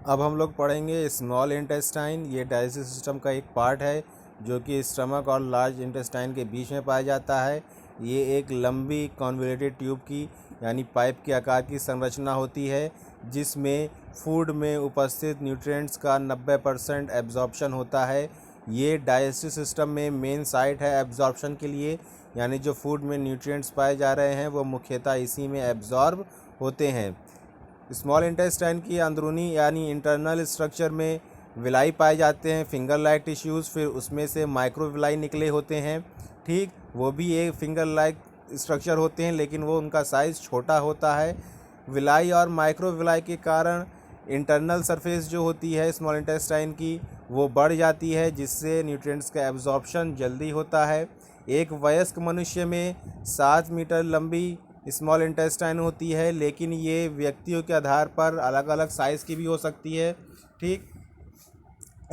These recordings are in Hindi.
अब हम लोग पढ़ेंगे स्मॉल इंटेस्टाइन। ये डाइजेस्टिव सिस्टम का एक पार्ट है जो कि स्टमक और लार्ज इंटेस्टाइन के बीच में पाया जाता है। ये एक लंबी कॉन्वोल्यूटेड ट्यूब की यानी पाइप के आकार की संरचना होती है जिसमें फूड में उपस्थित न्यूट्रिएंट्स का 90% एब्जॉर्प्शन होता है। ये डाइजेस्टिव सिस्टम में मेन साइट है एब्जॉर्प्शन के लिए, यानी जो फूड में न्यूट्रिएंट्स पाए जा रहे हैं वो मुख्यतः इसी में एब्जॉर्ब होते हैं। स्मॉल इंटेस्टाइन की अंदरूनी यानी इंटरनल स्ट्रक्चर में विलाई पाए जाते हैं, फिंगर लाइक टिश्यूज़। फिर उसमें से माइक्रोविलाई निकले होते हैं। ठीक, वो भी एक फिंगर लाइक स्ट्रक्चर होते हैं लेकिन वो उनका साइज़ छोटा होता है। विलाई और माइक्रोविलाई के कारण इंटरनल सरफेस जो होती है स्मॉल इंटेस्टाइन की वो बढ़ जाती है जिससे न्यूट्रिएंट्स का एब्जॉर्प्शन जल्दी होता है। एक वयस्क मनुष्य में 7 मीटर लंबी स्मॉल इंटेस्टाइन होती है, लेकिन ये व्यक्तियों के आधार पर अलग अलग साइज़ की भी हो सकती है। ठीक,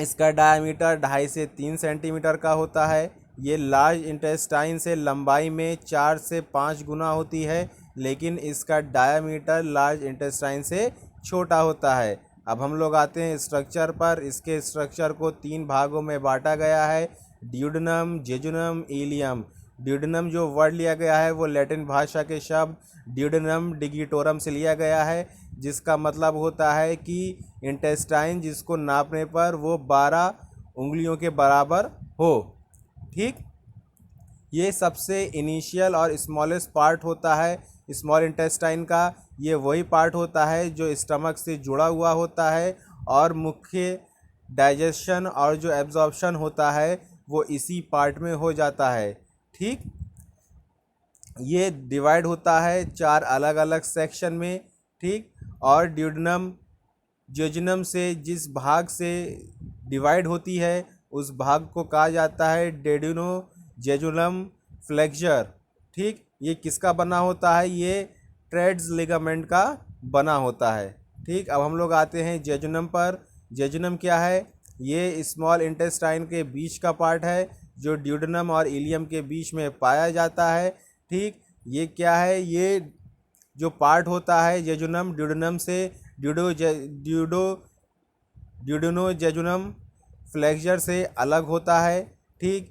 इसका डायमीटर 2.5 से 3 सेंटीमीटर का होता है। ये लार्ज इंटेस्टाइन से लंबाई में 4 से 5 गुना होती है, लेकिन इसका डायमीटर लार्ज इंटेस्टाइन से छोटा होता है। अब हम लोग आते हैं स्ट्रक्चर पर। इसके स्ट्रक्चर को 3 भागों में बांटा गया है: ड्यूडेनम, जेजुनम, इलियम। ड्यूडेनम जो वर्ड लिया गया है वो लैटिन भाषा के शब्द ड्यूडेनम डिगिटोरम से लिया गया है, जिसका मतलब होता है कि इंटेस्टाइन जिसको नापने पर वो 12 उंगलियों के बराबर हो। ठीक, ये सबसे इनिशियल और स्मॉलेस्ट पार्ट होता है स्मॉल इंटेस्टाइन का। ये वही पार्ट होता है जो स्टमक से जुड़ा हुआ होता है और मुख्य डाइजेशन और जो एब्जॉर्प्शन होता है वो इसी पार्ट में हो जाता है। ठीक, ये डिवाइड होता है 4 अलग अलग सेक्शन में। ठीक, और ड्यूडेनम जेजुनम से जिस भाग से डिवाइड होती है उस भाग को कहा जाता है डेड्यूनो जेजुनम फ्लेक्सर। ठीक, ये किसका बना होता है? ये ट्रेड्स लिगामेंट का बना होता है। ठीक, अब हम लोग आते हैं जेजुनम पर। जेजुनम क्या है? ये स्मॉल इंटेस्टाइन के बीच का पार्ट है जो ड्यूडेनम और इलियम के बीच में पाया जाता है। ठीक, ये क्या है? ये जो पार्ट होता है जेजुनम ड्यूडेनम से ड्यूडेनोजेजुनम फ्लेक्सर से अलग होता है। ठीक,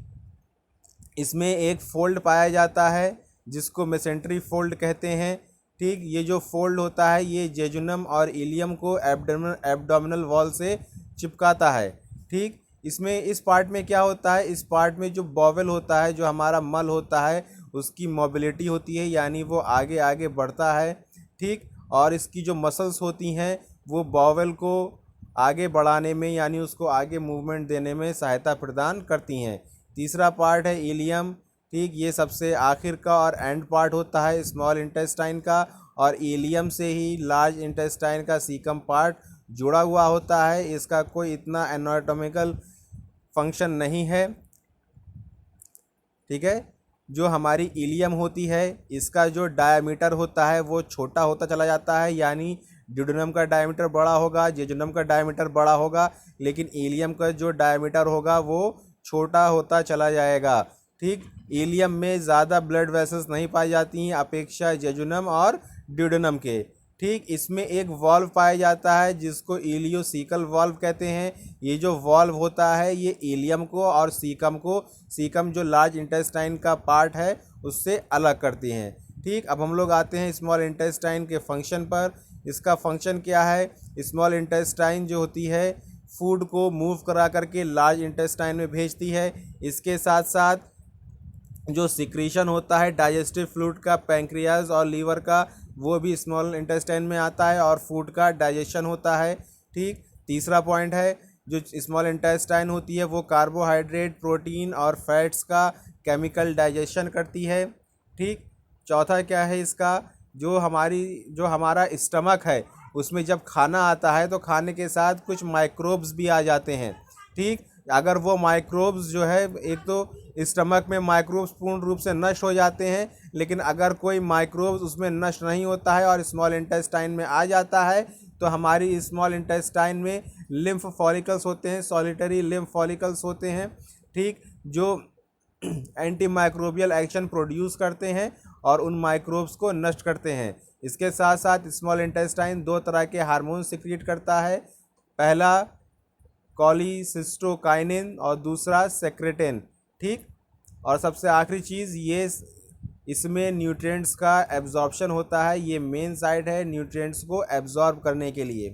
इसमें एक फोल्ड पाया जाता है जिसको मेसेंट्री फोल्ड कहते हैं। ठीक, ये जो फोल्ड होता है ये जेजुनम और इलियम को एब्डोमिनल वॉल से चिपकाता है। ठीक, इसमें इस पार्ट में क्या होता है? इस पार्ट में जो बॉवेल होता है, जो हमारा मल होता है, उसकी मोबिलिटी होती है यानी वो आगे आगे बढ़ता है। ठीक, और इसकी जो मसल्स होती हैं वो बॉवेल को आगे बढ़ाने में यानी उसको आगे मूवमेंट देने में सहायता प्रदान करती हैं। तीसरा पार्ट है इलियम। ठीक, ये सबसे आखिर का और एंड पार्ट होता है स्मॉल इंटेस्टाइन का, और इलियम से ही लार्ज इंटेस्टाइन का सीकम पार्ट जुड़ा हुआ होता है। इसका कोई इतना एनाटॉमिकल फंक्शन नहीं है। ठीक है, जो हमारी इलियम होती है इसका जो डायमीटर होता है वो छोटा होता चला जाता है, यानी ड्यूडेनम का डायमीटर बड़ा होगा, जेजुनम का डायमीटर बड़ा होगा, लेकिन इलियम का जो डायमीटर होगा वो छोटा होता चला जाएगा। ठीक, इलियम में ज़्यादा ब्लड वेसल्स नहीं पाई जाती हैं अपेक्षा जेजुनम और ड्यूडेनम के। ठीक, इसमें एक वॉल्व पाया जाता है जिसको इलियोसीकल वॉल्व कहते हैं। ये जो वॉल्व होता है ये इलियम को और सीकम जो लार्ज इंटेस्टाइन का पार्ट है उससे अलग करती हैं। ठीक, अब हम लोग आते हैं स्मॉल इंटेस्टाइन के फंक्शन पर। इसका फंक्शन क्या है? स्मॉल इंटेस्टाइन जो होती है फूड को मूव करा करके लार्ज इंटेस्टाइन में भेजती है। इसके साथ साथ जो सिक्रीशन होता है डाइजेस्टिव फ्लूइड का, पैंक्रियाज और लीवर का, वो भी स्मॉल इंटेस्टाइन में आता है और फूड का डाइजेशन होता है। ठीक, तीसरा पॉइंट है जो स्मॉल इंटेस्टाइन होती है वो कार्बोहाइड्रेट, प्रोटीन और फैट्स का केमिकल डाइजेशन करती है। ठीक, चौथा क्या है इसका? जो हमारा स्टमक है उसमें जब खाना आता है तो खाने के साथ कुछ माइक्रोब्स भी आ जाते हैं। ठीक, अगर वो माइक्रोब्स जो है, एक तो स्टमक में माइक्रोब्स पूर्ण रूप से नष्ट हो जाते हैं, लेकिन अगर कोई माइक्रोब्स उसमें नष्ट नहीं होता है और स्मॉल इंटेस्टाइन में आ जाता है तो हमारी स्मॉल इंटेस्टाइन में लिम्फ फॉलिकल्स होते हैं, सॉलिटरी लिम्फ फॉलिकल्स होते हैं। ठीक, जो एंटी माइक्रोबियल एक्शन प्रोड्यूस करते हैं और उन माइक्रोब्स को नष्ट करते हैं। इसके साथ साथ स्मॉल इंटेस्टाइन 2 तरह के हार्मोन सिक्रीट करता है। पहला कॉलीसिस्टोकाइनिन और दूसरा सेक्रेटिन, ठीक। और सबसे आखिरी चीज़ ये इसमें न्यूट्रिएंट्स का एब्जॉर्प्शन होता है, ये मेन साइट है न्यूट्रिएंट्स को एब्जॉर्ब करने के लिए।